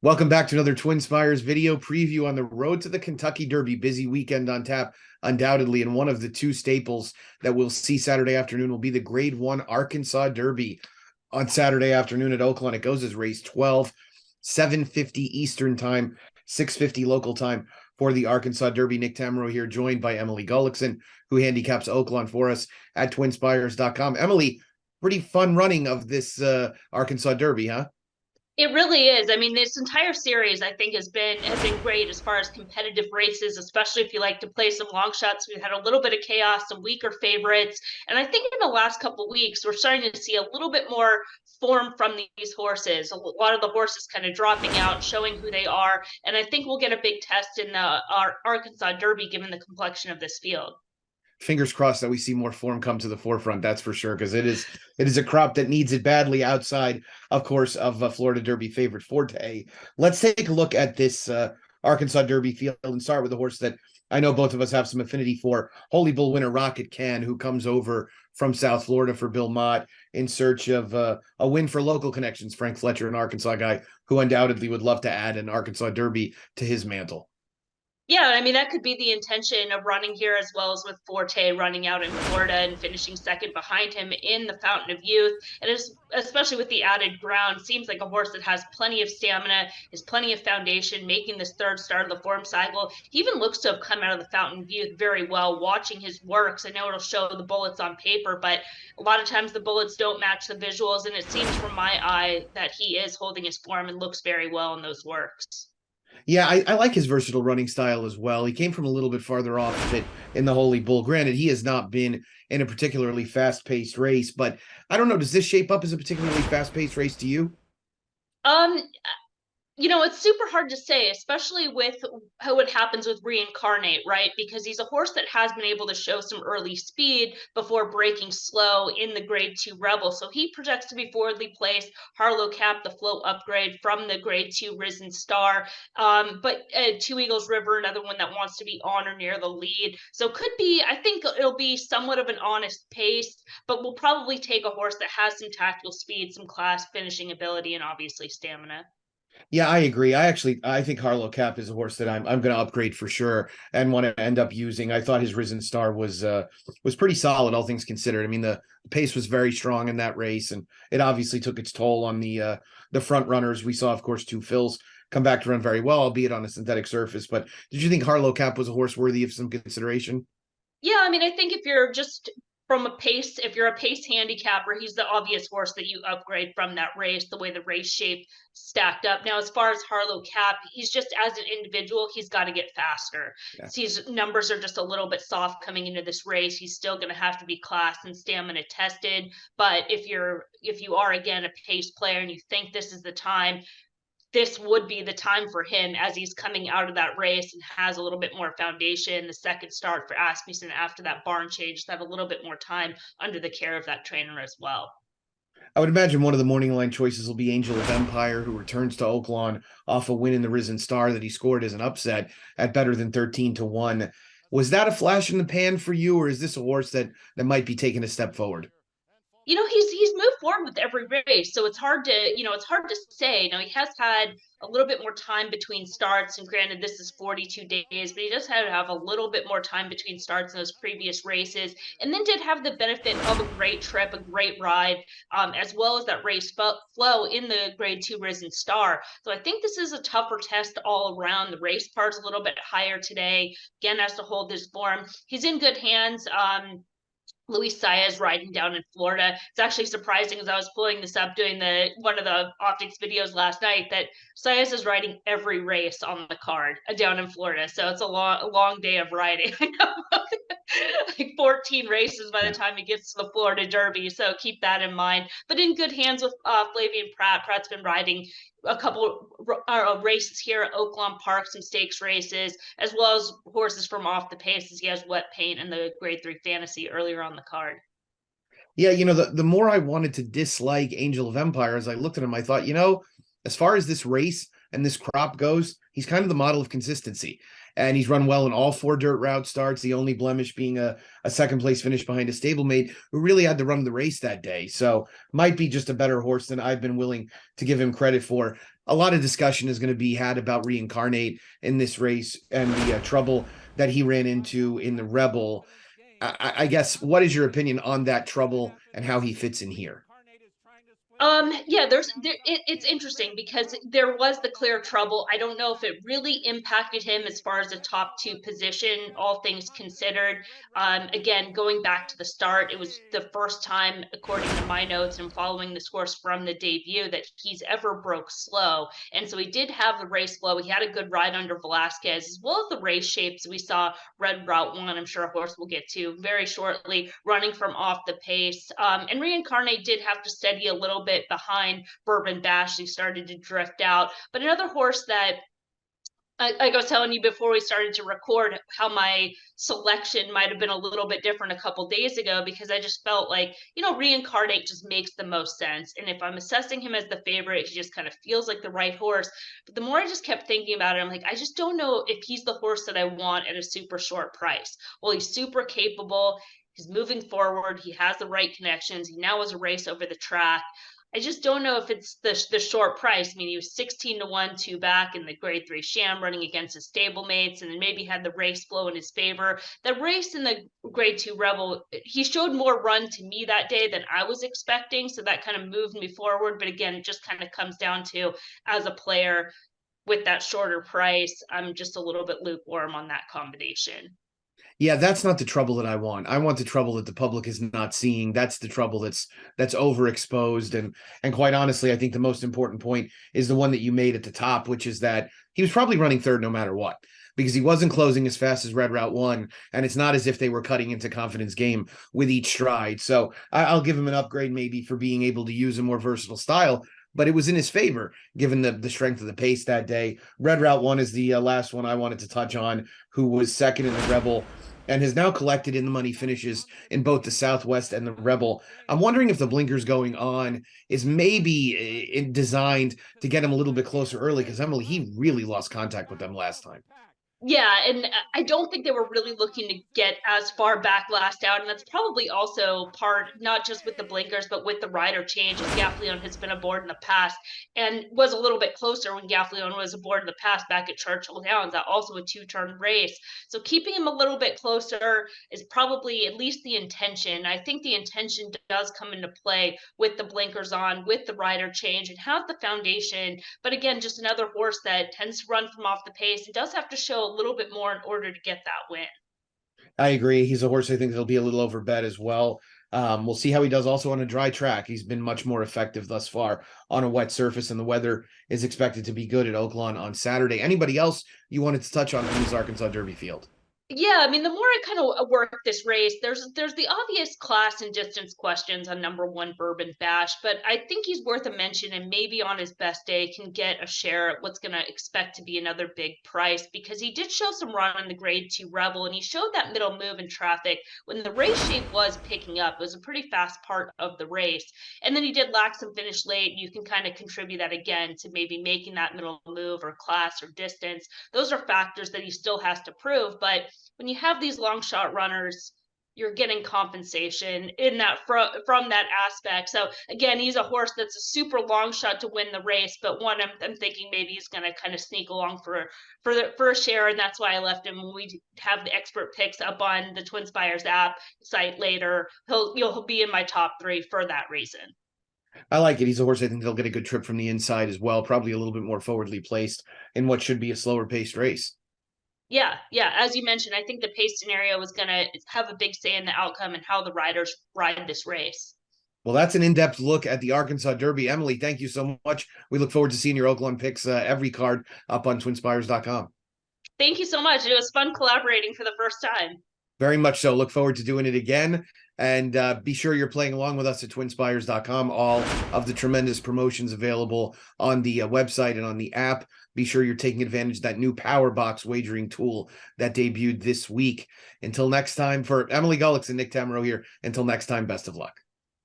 Welcome back to another Twinspires video preview on the road to the Kentucky Derby. Busy weekend on tap, undoubtedly, and one of the two staples that we'll see Saturday afternoon will be the Grade 1 Arkansas Derby on Saturday afternoon at Oaklawn. It goes as race 12, 7:50 Eastern time, 6:50 local time for the Arkansas Derby. Nick Tammaro here, joined by Emily Gullikson, who handicaps Oaklawn for us at twinspires.com. Emily, pretty fun running of this Arkansas Derby, huh? It really is. I mean, this entire series I think has been great as far as competitive races, especially if you like to play some long shots. We've had a little bit of chaos, some weaker favorites, and I think in the last couple of weeks we're starting to see a little bit more form from these horses. A lot of the horses kind of dropping out, showing who they are, and I think we'll get a big test in our Arkansas Derby given the complexion of this field. Fingers crossed that we see more form come to the forefront. That's for sure, because it is a crop that needs it badly. Outside, of course, of Florida Derby favorite Forte. Let's take a look at this Arkansas Derby field and start with the horse that I know both of us have some affinity for. Holy Bull winner Rocket Can, who comes over from South Florida for Bill Mott in search of a win for local connections. Frank Fletcher, an Arkansas guy who undoubtedly would love to add an Arkansas Derby to his mantle. Yeah, I mean, that could be the intention of running here as well as with Forte running out in Florida and finishing second behind him in the Fountain of Youth. And especially with the added ground, seems like a horse that has plenty of stamina, has plenty of foundation, making this third start of the form cycle. He even looks to have come out of the Fountain of Youth very well, watching his works. I know it'll show the bullets on paper, but a lot of times the bullets don't match the visuals. And it seems from my eye that he is holding his form and looks very well in those works. Yeah, I like his versatile running style as well. He came from a little bit farther off of it in the Holy Bull. Granted, he has not been in a particularly fast-paced race, but I don't know. Does this shape up as a particularly fast-paced race to you? Um, it's super hard to say, especially with how it happens with Reincarnate, right? Because he's a horse that has been able to show some early speed before breaking slow in the Grade 2 Rebel. So he projects to be forwardly placed. Harlow Cap, the float upgrade from the Grade 2 Risen Star. But Two Eagles River, another one that wants to be on or near the lead. So could be, I think it'll be somewhat of an honest pace, but we'll probably take a horse that has some tactical speed, some class, finishing ability, and obviously stamina. Yeah, I agree. I think Harlow Cap is a horse that I'm going to upgrade for sure and want to end up using. I thought his Risen Star was pretty solid, all things considered. I mean, the pace was very strong in that race, and it obviously took its toll on the front runners. We saw, of course, Two Phils come back to run very well, albeit on a synthetic surface. But did you think Harlow Cap was a horse worthy of some consideration? Yeah, I mean, I think if you're just from a pace, if you're a pace handicapper, he's the obvious horse that you upgrade from that race, the way the race shape stacked up. Now, as far as Harlow Cap, he's just as an individual, he's got to get faster. Yeah. His numbers are just a little bit soft coming into this race. He's still going to have to be class and stamina tested. But if you are again a pace player and you think this is the time, this would be the time for him as he's coming out of that race and has a little bit more foundation. The second start for Asmussen after that barn change to have a little bit more time under the care of that trainer as well. I would imagine one of the morning line choices will be Angel of Empire, who returns to Oaklawn off a win in the Risen Star that he scored as an upset at better than 13-1. Was that a flash in the pan for you, or is this a horse that might be taking a step forward? He's moved forward with every race, so it's hard to say. Now he has had a little bit more time between starts, and granted, this is 42 days, but he just had to have a little bit more time between starts in those previous races, and then did have the benefit of a great trip, a great ride, as well as that race flow in the Grade 2 Risen Star. So I think this is a tougher test all around. The race part's a little bit higher today. Again, has to hold this form. He's in good hands. Luis Saez riding down in Florida. It's actually surprising as I was pulling this up doing one of the optics videos last night that Saez is riding every race on the card down in Florida. So it's a long day of riding. Like 14 races by the time he gets to the Florida Derby. So keep that in mind. But in good hands with Flavian Pratt. Pratt's been riding a couple races here at Oaklawn Park, some stakes races, as well as horses from off the paces. He has Wet Paint and the Grade 3 Fantasy earlier on the card. Yeah, the more I wanted to dislike Angel of Empire, as I looked at him, I thought, as far as this race and this crop goes, he's kind of the model of consistency. And he's run well in all four dirt route starts, the only blemish being a second place finish behind a stablemate who really had to run the race that day. So might be just a better horse than I've been willing to give him credit for. a lot of discussion is going to be had about Reincarnate in this race and the trouble that he ran into in the Rebel. I guess, what is your opinion on that trouble and how he fits in here? Yeah, it's interesting because there was the clear trouble. I don't know if it really impacted him as far as a top two position, all things considered. Again, going back to the start, it was the first time, according to my notes and following this horse from the debut, that he's ever broke slow. And so he did have the race flow. He had a good ride under Velasquez, as well as the race shapes. We saw Red Route One, I'm sure a horse we'll get to very shortly, running from off the pace. And Reincarnate did have to steady a little bit behind Bourbon Bash. He started to drift out. But another horse that, like I was telling you before we started to record, how my selection might have been a little bit different a couple days ago, because I just felt like, Reincarnate just makes the most sense. And if I'm assessing him as the favorite, he just kind of feels like the right horse. But the more I just kept thinking about it, I'm like, I just don't know if he's the horse that I want at a super short price. Well, he's super capable. He's moving forward. He has the right connections. He now has a race over the track. I just don't know if it's the short price. I mean, he was 16-1, two back in the grade 3 sham, running against his stablemates, and then maybe had the race flow in his favor. The race in the grade 2 Rebel, he showed more run to me that day than I was expecting. So that kind of moved me forward. But again, it just kind of comes down to, as a player with that shorter price, I'm just a little bit lukewarm on that combination. Yeah, that's not the trouble that I want. I want the trouble that the public is not seeing. That's the trouble that's overexposed. And quite honestly, I think the most important point is the one that you made at the top, which is that he was probably running third no matter what, because he wasn't closing as fast as Red Route One, and it's not as if they were cutting into confidence game with each stride. So I'll give him an upgrade maybe for being able to use a more versatile style, but it was in his favor given the strength of the pace that day. Red Route One is the last one I wanted to touch on, who was second in the Rebel and has now collected in the money finishes in both the Southwest and the Rebel. I'm wondering if the blinkers going on is maybe designed to get him a little bit closer early, because Emily, he really lost contact with them last time. Yeah, and I don't think they were really looking to get as far back last out, and that's probably also part, not just with the blinkers, but with the rider change, as Gaffleon has been aboard in the past, and was a little bit closer when Gaffleon was aboard in the past back at Churchill Downs. That also a two-turn race, so keeping him a little bit closer is probably at least the intention. I think the intention does come into play with the blinkers on, with the rider change, and have the foundation. But again, just another horse that tends to run from off the pace and does have to show a little bit more in order to get that win. I agree. He's a horse I think that'll be a little overbet as well. We'll see how he does also on a dry track. He's been much more effective thus far on a wet surface, and the weather is expected to be good at Oaklawn on Saturday. Anybody else you wanted to touch on from this Arkansas Derby field? Yeah, I mean, the more I kind of work this race, there's the obvious class and distance questions on number one Bourbon Bash, but I think he's worth a mention, and maybe on his best day can get a share at what's going to expect to be another big price, because he did show some run in the grade 2 Rebel, and he showed that middle move in traffic when the race shape was picking up. It was a pretty fast part of the race, and then he did lack some finish late. You can kind of contribute that again to maybe making that middle move or class or distance. Those are factors that he still has to prove, but when you have these long shot runners, you're getting compensation in that from that aspect. So again, he's a horse that's a super long shot to win the race, but one I'm thinking maybe he's going to kind of sneak along for a share, and that's why I left him. When we have the expert picks up on the TwinSpires app site later, he'll be in my top 3 for that reason. I like it. He's a horse I think they'll get a good trip from the inside as well, probably a little bit more forwardly placed in what should be a slower paced race. Yeah, yeah. As you mentioned, I think the pace scenario is going to have a big say in the outcome and how the riders ride this race. Well, that's an in-depth look at the Arkansas Derby. Emily, thank you so much. We look forward to seeing your Oaklawn picks every card up on twinspires.com. Thank you so much. It was fun collaborating for the first time. Very much so. Look forward to doing it again. And be sure you're playing along with us at twinspires.com. All of the tremendous promotions available on the website and on the app. Be sure you're taking advantage of that new Power Box wagering tool that debuted this week. Until next time, for Emily Gullikson, Nick Tammaro here. Until next time, best of luck.